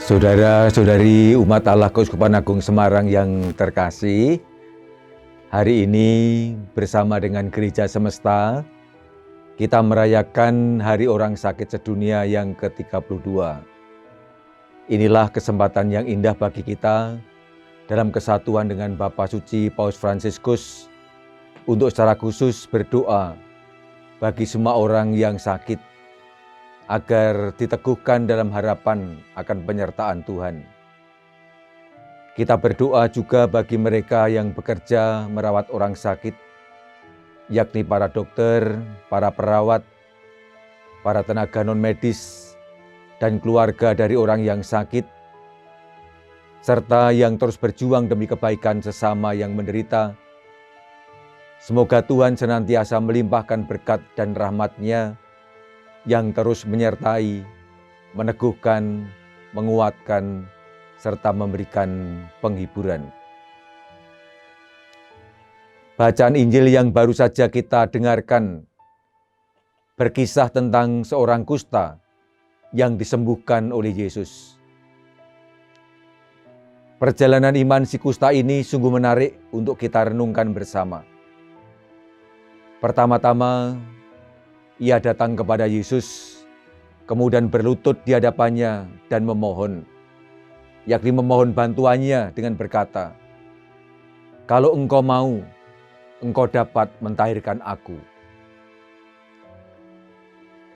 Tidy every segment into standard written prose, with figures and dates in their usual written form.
Saudara-saudari umat Allah Keuskupan Agung Semarang yang terkasih, hari ini bersama dengan Gereja Semesta, kita merayakan Hari Orang Sakit Sedunia yang ke-32. Inilah kesempatan yang indah bagi kita dalam kesatuan dengan Bapa Suci Paus Fransiskus untuk secara khusus berdoa bagi semua orang yang sakit, agar diteguhkan dalam harapan akan penyertaan Tuhan. Kita berdoa juga bagi mereka yang bekerja merawat orang sakit, yakni para dokter, para perawat, para tenaga non-medis, dan keluarga dari orang yang sakit, serta yang terus berjuang demi kebaikan sesama yang menderita. Semoga Tuhan senantiasa melimpahkan berkat dan rahmat-Nya yang terus menyertai, meneguhkan, menguatkan, serta memberikan penghiburan. Bacaan Injil yang baru saja kita dengarkan berkisah tentang seorang kusta yang disembuhkan oleh Yesus. Perjalanan iman si kusta ini sungguh menarik untuk kita renungkan bersama. Pertama-tama, ia datang kepada Yesus, kemudian berlutut di hadapannya dan memohon, yakni memohon bantuannya dengan berkata, "Kalau engkau mau, engkau dapat mentahirkan aku."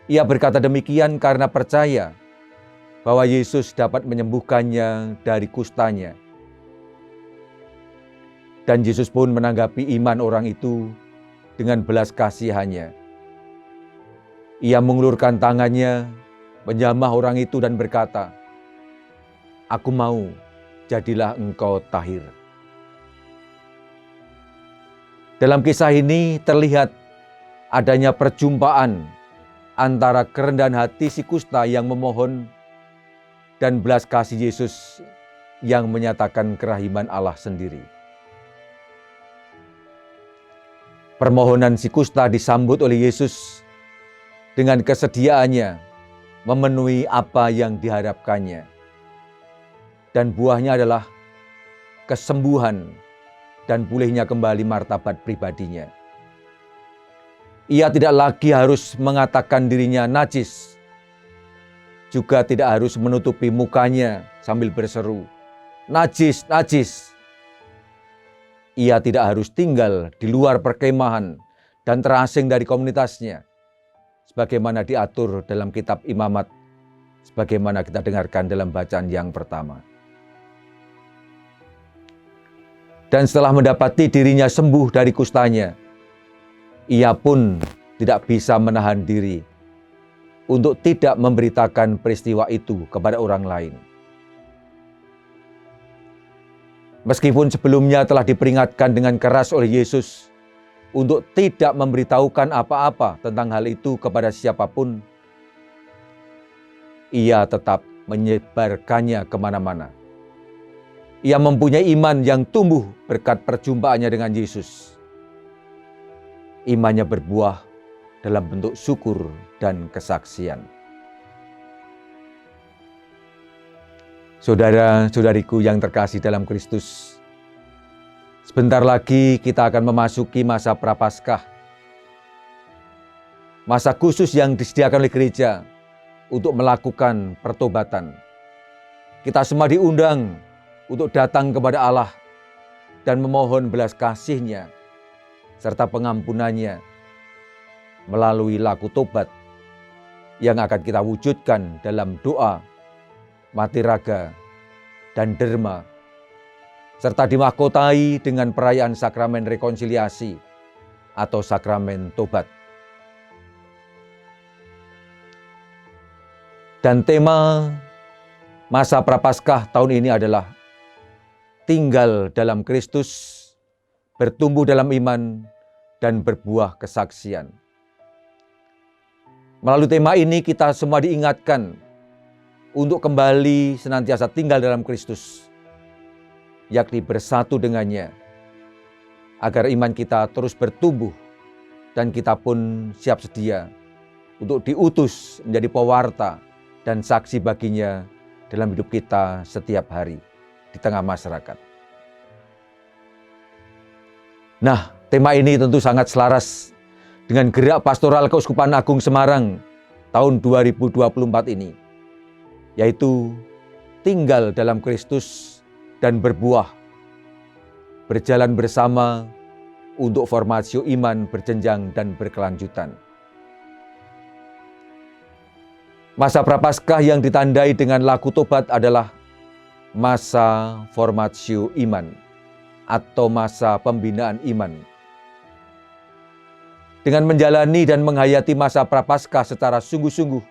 Ia berkata demikian karena percaya bahwa Yesus dapat menyembuhkannya dari kustanya. Dan Yesus pun menanggapi iman orang itu dengan belas kasihannya. Ia mengulurkan tangannya, menjamah orang itu dan berkata, "Aku mau, jadilah engkau tahir." Dalam kisah ini terlihat adanya perjumpaan antara kerendahan hati si kusta yang memohon dan belas kasih Yesus yang menyatakan kerahiman Allah sendiri. Permohonan si kusta disambut oleh Yesus dengan kesediaannya memenuhi apa yang diharapkannya. Dan buahnya adalah kesembuhan dan pulihnya kembali martabat pribadinya. Ia tidak lagi harus mengatakan dirinya najis, juga tidak harus menutupi mukanya sambil berseru, "Najis, najis." Ia tidak harus tinggal di luar perkemahan dan terasing dari komunitasnya, sebagaimana diatur dalam kitab Imamat, sebagaimana kita dengarkan dalam bacaan yang pertama. Dan setelah mendapati dirinya sembuh dari kustanya, ia pun tidak bisa menahan diri untuk tidak memberitakan peristiwa itu kepada orang lain. Meskipun sebelumnya telah diperingatkan dengan keras oleh Yesus untuk tidak memberitahukan apa-apa tentang hal itu kepada siapapun, ia tetap menyebarkannya kemana-mana. Ia mempunyai iman yang tumbuh berkat perjumpaannya dengan Yesus. Imannya berbuah dalam bentuk syukur dan kesaksian. Saudara-saudariku yang terkasih dalam Kristus, sebentar lagi kita akan memasuki masa Prapaskah. Masa khusus yang disediakan oleh gereja untuk melakukan pertobatan. Kita semua diundang untuk datang kepada Allah dan memohon belas kasih-Nya serta pengampunannya melalui laku tobat yang akan kita wujudkan dalam doa, mati raga, dan derma, serta dimahkotai dengan perayaan sakramen rekonsiliasi atau sakramen tobat. Dan tema masa Prapaskah tahun ini adalah tinggal dalam Kristus, bertumbuh dalam iman, dan berbuah kesaksian. Melalui tema ini kita semua diingatkan untuk kembali senantiasa tinggal dalam Kristus, yakni bersatu dengannya, agar iman kita terus bertumbuh dan kita pun siap sedia untuk diutus menjadi pewarta dan saksi baginya dalam hidup kita setiap hari di tengah masyarakat. Nah, tema ini tentu sangat selaras dengan gerak pastoral Keuskupan Agung Semarang tahun 2024 ini, yaitu tinggal dalam Kristus dan berbuah, berjalan bersama untuk formasio iman berjenjang dan berkelanjutan. Masa Prapaskah yang ditandai dengan laku tobat adalah masa formasio iman atau masa pembinaan iman. Dengan menjalani dan menghayati masa Prapaskah secara sungguh-sungguh,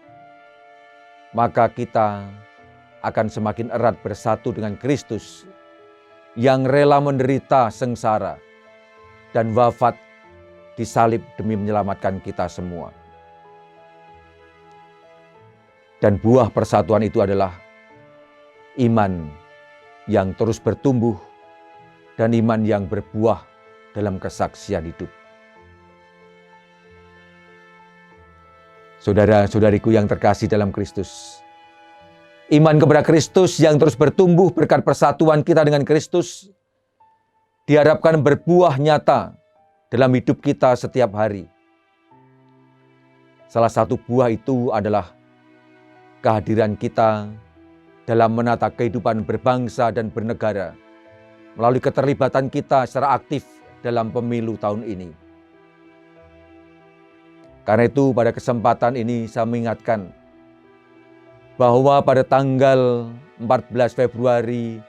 maka kita akan semakin erat bersatu dengan Kristus yang rela menderita sengsara dan wafat disalib demi menyelamatkan kita semua. Dan buah persatuan itu adalah iman yang terus bertumbuh dan iman yang berbuah dalam kesaksian hidup. Saudara-saudariku yang terkasih dalam Kristus, iman kepada Kristus yang terus bertumbuh berkat persatuan kita dengan Kristus diharapkan berbuah nyata dalam hidup kita setiap hari. Salah satu buah itu adalah kehadiran kita dalam menata kehidupan berbangsa dan bernegara melalui keterlibatan kita secara aktif dalam pemilu tahun ini. Karena itu pada kesempatan ini saya mengingatkan bahwa pada tanggal 14 Februari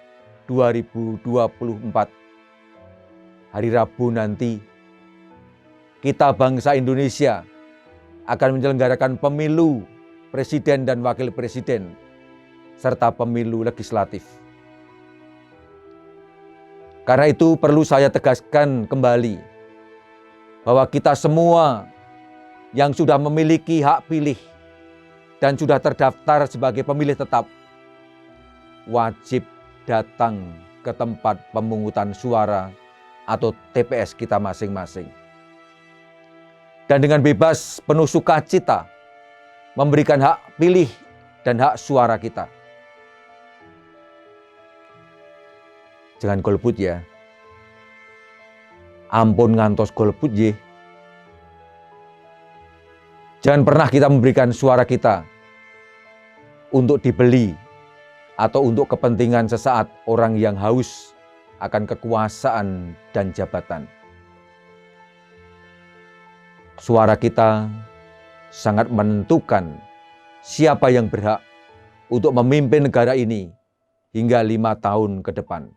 2024, hari Rabu nanti, kita bangsa Indonesia akan menyelenggarakan pemilu Presiden dan Wakil Presiden, serta pemilu legislatif. Karena itu perlu saya tegaskan kembali bahwa kita semua yang sudah memiliki hak pilih dan sudah terdaftar sebagai pemilih tetap, wajib datang ke tempat pemungutan suara atau TPS kita masing-masing. Dan dengan bebas penuh sukacita, memberikan hak pilih dan hak suara kita. Jangan golput ya. Ampun ngantos golput ye. Jangan pernah kita memberikan suara kita untuk dibeli atau untuk kepentingan sesaat orang yang haus akan kekuasaan dan jabatan. Suara kita sangat menentukan siapa yang berhak untuk memimpin negara ini hingga 5 tahun ke depan.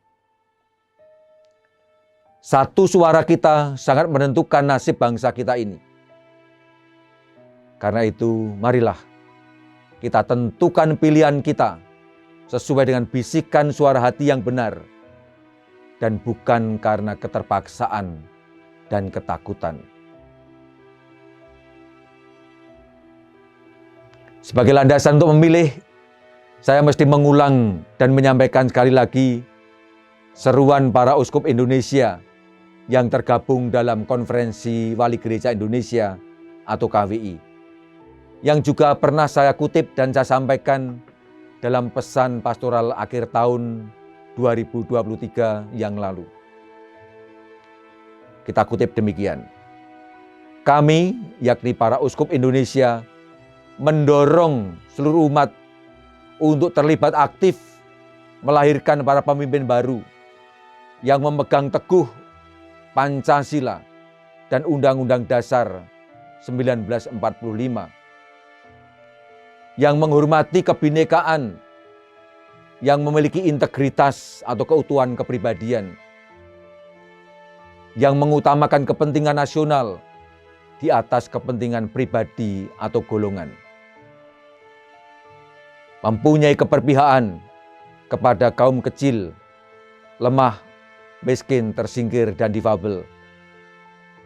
Satu suara kita sangat menentukan nasib bangsa kita ini. Karena itu, marilah kita tentukan pilihan kita sesuai dengan bisikan suara hati yang benar dan bukan karena keterpaksaan dan ketakutan. Sebagai landasan untuk memilih, saya mesti mengulang dan menyampaikan sekali lagi seruan para uskup Indonesia yang tergabung dalam Konferensi Wali Gereja Indonesia atau KWI, yang juga pernah saya kutip dan saya sampaikan dalam pesan pastoral akhir tahun 2023 yang lalu. Kita kutip demikian. Kami, yakni para uskup Indonesia, mendorong seluruh umat untuk terlibat aktif melahirkan para pemimpin baru yang memegang teguh Pancasila dan Undang-Undang Dasar 1945, yang menghormati kebinekaan, yang memiliki integritas atau keutuhan kepribadian, yang mengutamakan kepentingan nasional di atas kepentingan pribadi atau golongan, mempunyai keberpihakan kepada kaum kecil, lemah, miskin, tersingkir, dan difabel,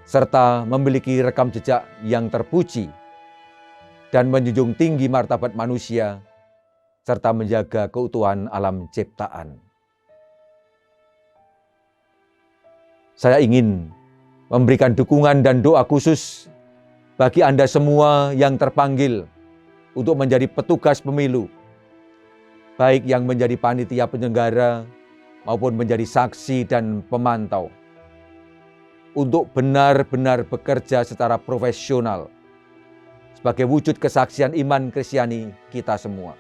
serta memiliki rekam jejak yang terpuji dan menjunjung tinggi martabat manusia, serta menjaga keutuhan alam ciptaan. Saya ingin memberikan dukungan dan doa khusus bagi Anda semua yang terpanggil untuk menjadi petugas pemilu, baik yang menjadi panitia penyelenggara maupun menjadi saksi dan pemantau, untuk benar-benar bekerja secara profesional sebagai wujud kesaksian iman Kristiani kita semua.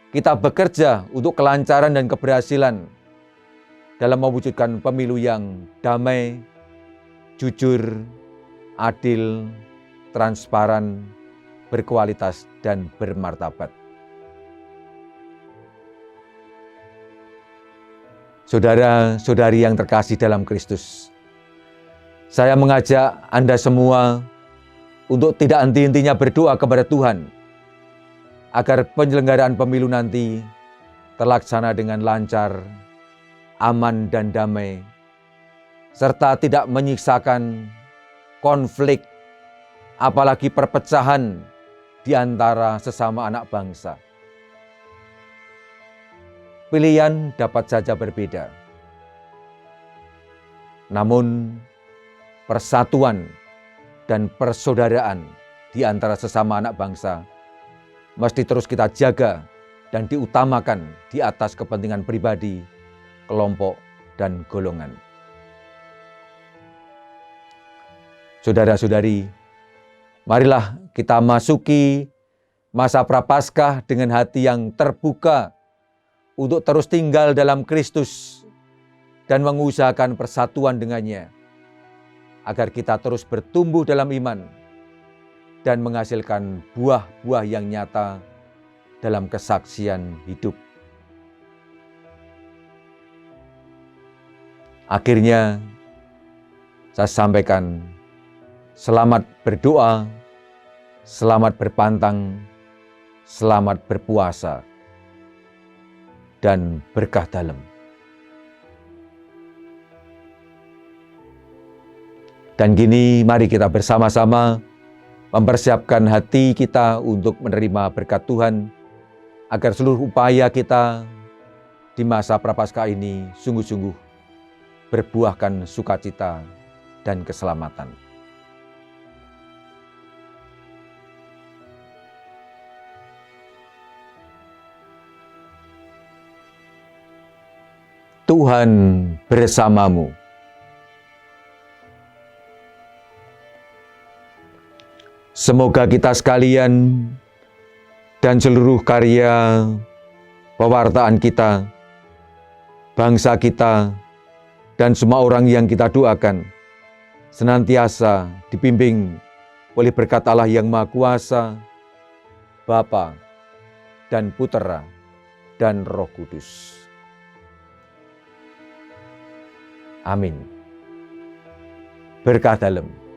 Kita bekerja untuk kelancaran dan keberhasilan dalam mewujudkan pemilu yang damai, jujur, adil, transparan, berkualitas, dan bermartabat. Saudara-saudari yang terkasih dalam Kristus, saya mengajak Anda semua untuk tidak henti-hentinya berdoa kepada Tuhan agar penyelenggaraan pemilu nanti terlaksana dengan lancar, aman dan damai, serta tidak menyisakan konflik, apalagi perpecahan di antara sesama anak bangsa. Pilihan dapat saja berbeda, namun persatuan dan persaudaraan di antara sesama anak bangsa mesti terus kita jaga dan diutamakan di atas kepentingan pribadi, kelompok, dan golongan. Saudara-saudari, marilah kita masuki masa Prapaskah dengan hati yang terbuka untuk terus tinggal dalam Kristus dan mengusahakan persatuan dengannya, agar kita terus bertumbuh dalam iman dan menghasilkan buah-buah yang nyata dalam kesaksian hidup. Akhirnya, saya sampaikan selamat berdoa, selamat berpantang, selamat berpuasa, dan berkah dalam. Dan kini mari kita bersama-sama mempersiapkan hati kita untuk menerima berkat Tuhan, agar seluruh upaya kita di masa Prapaskah ini sungguh-sungguh berbuahkan sukacita dan keselamatan. Tuhan bersamamu. Semoga kita sekalian dan seluruh karya pewartaan kita, bangsa kita, dan semua orang yang kita doakan senantiasa dibimbing oleh berkat Allah yang Maha Kuasa, Bapa dan Putera dan Roh Kudus. Amin. Berkah dalam.